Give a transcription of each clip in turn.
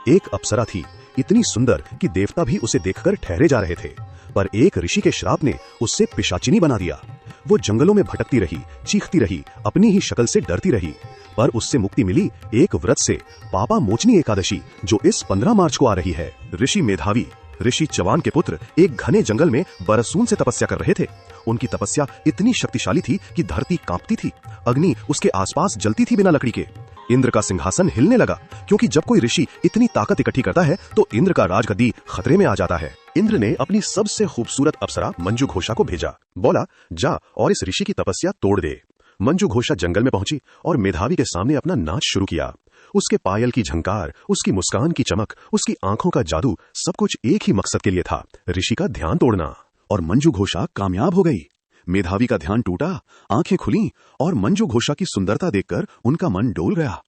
एक अप्सरा थी, इतनी सुंदर कि देवता भी उसे देखकर ठहरे जा रहे थे। पर एक ऋषि के श्राप ने उससे पिशाचिनी बना दिया। वो जंगलों में भटकती रही, चीखती रही, अपनी ही शक्ल से डरती रही। पर उससे मुक्ति मिली एक व्रत से, पापा मोचनी एकादशी, जो इस 15 मार्च को आ रही है। ऋषि मेधावी, ऋषि चवान के पुत्र एक घने जंगल में बरसून से तपस्या कर रहे थे। उनकी तपस्या इतनी शक्तिशाली थी कि धरती कांपती थी, अग्नि उसके आसपास जलती थी बिना लकड़ी के। इंद्र का सिंहासन हिलने लगा, क्योंकि जब कोई ऋषि इतनी ताकत इकट्ठी करता है तो इंद्र का राजगद्दी खतरे में आ जाता है। इंद्र ने अपनी सबसे खूबसूरत अप्सरा मंजू घोषा को भेजा। बोला, जा और इस ऋषि की तपस्या तोड़ दे। मंजू घोषा जंगल में पहुंची और मेधावी के सामने अपना नाच शुरू किया। उसके पायल की झंकार, उसकी मुस्कान की चमक, उसकी आंखों का जादू, सब कुछ एक ही मकसद के लिए था, ऋषि का ध्यान तोड़ना। और मंजू घोषा कामयाब हो गई। मेधावी का ध्यान टूटा, आंखें खुली और मंजू घोषा की सुंदरता देखकर उनका मन डोल गया।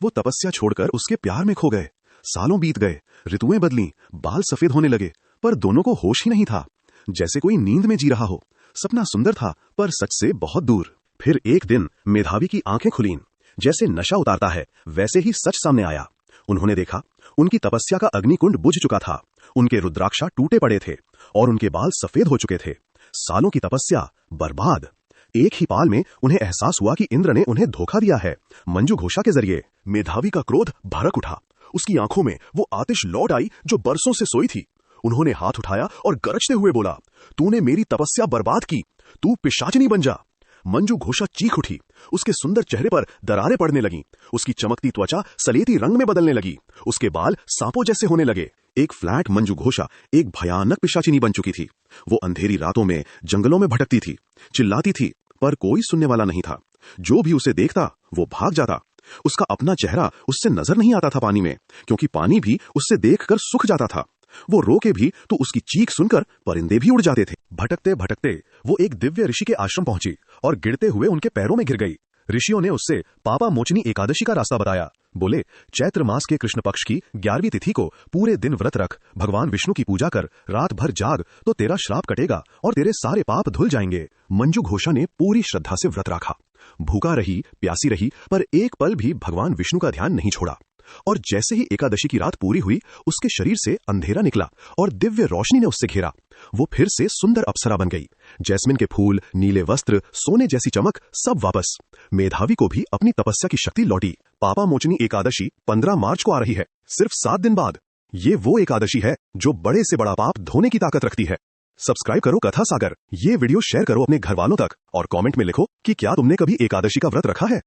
वो तपस्या छोड़कर उसके प्यार में खो गए। सालों बीत गए, ऋतुएं बदली, बाल सफेद होने लगे, पर दोनों को होश ही नहीं था, जैसे कोई नींद में जी रहा हो। सपना सुंदर था, पर सच से बहुत दूर। फिर एक दिन मेधावी की आंखें खुलीं। जैसे नशा उतारता है, वैसे ही सच सामने आया। उन्होंने देखा, उनकी तपस्या का अग्निकुंड बुझ चुका था, उनके रुद्राक्षा टूटे पड़े थे और उनके बाल सफेद हो चुके थे। सालों की तपस्या बर्बाद। एक ही पाल में उन्हें एहसास हुआ कि इंद्र ने उन्हें धोखा दिया है, मंजू घोषा के जरिए। मेधावी का क्रोध भड़क उठा। उसकी आंखों में वो आतिश लौट आई जो बरसों से सोई थी। उन्होंने हाथ उठाया और गरजते हुए बोला, तूने मेरी तपस्या बर्बाद की, तू पिशाचिनी बन जा। मंजू घोषा चीख उठी। उसके सुंदर चेहरे पर दरारें पड़ने लगीं। उसकी चमकती त्वचा सलेटी रंग में बदलने लगी। उसके बाल सांपों जैसे होने लगे। एक फ्लैट मंजू घोषा एक भयानक पिशाचिनी बन चुकी थी। वो अंधेरी रातों में जंगलों में भटकती थी, चिल्लाती थी, पर कोई सुनने वाला नहीं था। जो भी उसे देखता वो भाग जाता। उसका अपना चेहरा उससे नजर नहीं आता था पानी में, क्योंकि पानी भी उससे देखकर सूख जाता था। वो रोके भी तो उसकी चीख सुनकर परिंदे भी उड़ जाते थे। भटकते भटकते वो एक दिव्य ऋषि के आश्रम पहुंची और गिरते हुए उनके पैरों में गिर गई। ऋषियों ने उससे पापा मोचनी एकादशी का रास्ता बताया। बोले, चैत्र मास के कृष्ण पक्ष की 11वीं तिथि को पूरे दिन व्रत रख, भगवान विष्णु की पूजा कर, रात भर जाग, तो तेरा श्राप कटेगा और तेरे सारे पाप धुल जाएंगे। मंजू घोषा ने पूरी श्रद्धा से व्रत रखा। भूखा रही, प्यासी रही, पर एक पल भी भगवान विष्णु का ध्यान नहीं छोड़ा। और जैसे ही एकादशी की रात पूरी हुई, उसके शरीर से अंधेरा निकला और दिव्य रोशनी ने उससे घेरा। वो फिर से सुंदर अप्सरा बन गई। जैस्मिन के फूल, नीले वस्त्र, सोने जैसी चमक, सब वापस। मेधावी को भी अपनी तपस्या की शक्ति लौटी। पापा मोचनी एकादशी 15 मार्च को आ रही है, सिर्फ 7 दिन बाद। ये वो एकादशी है जो बड़े से बड़ा पाप धोने की ताकत रखती है। सब्सक्राइब करो कथा सागर। ये वीडियो शेयर करो अपने घर वालों तक और कमेंट में लिखो कि क्या तुमने कभी एकादशी का व्रत रखा है।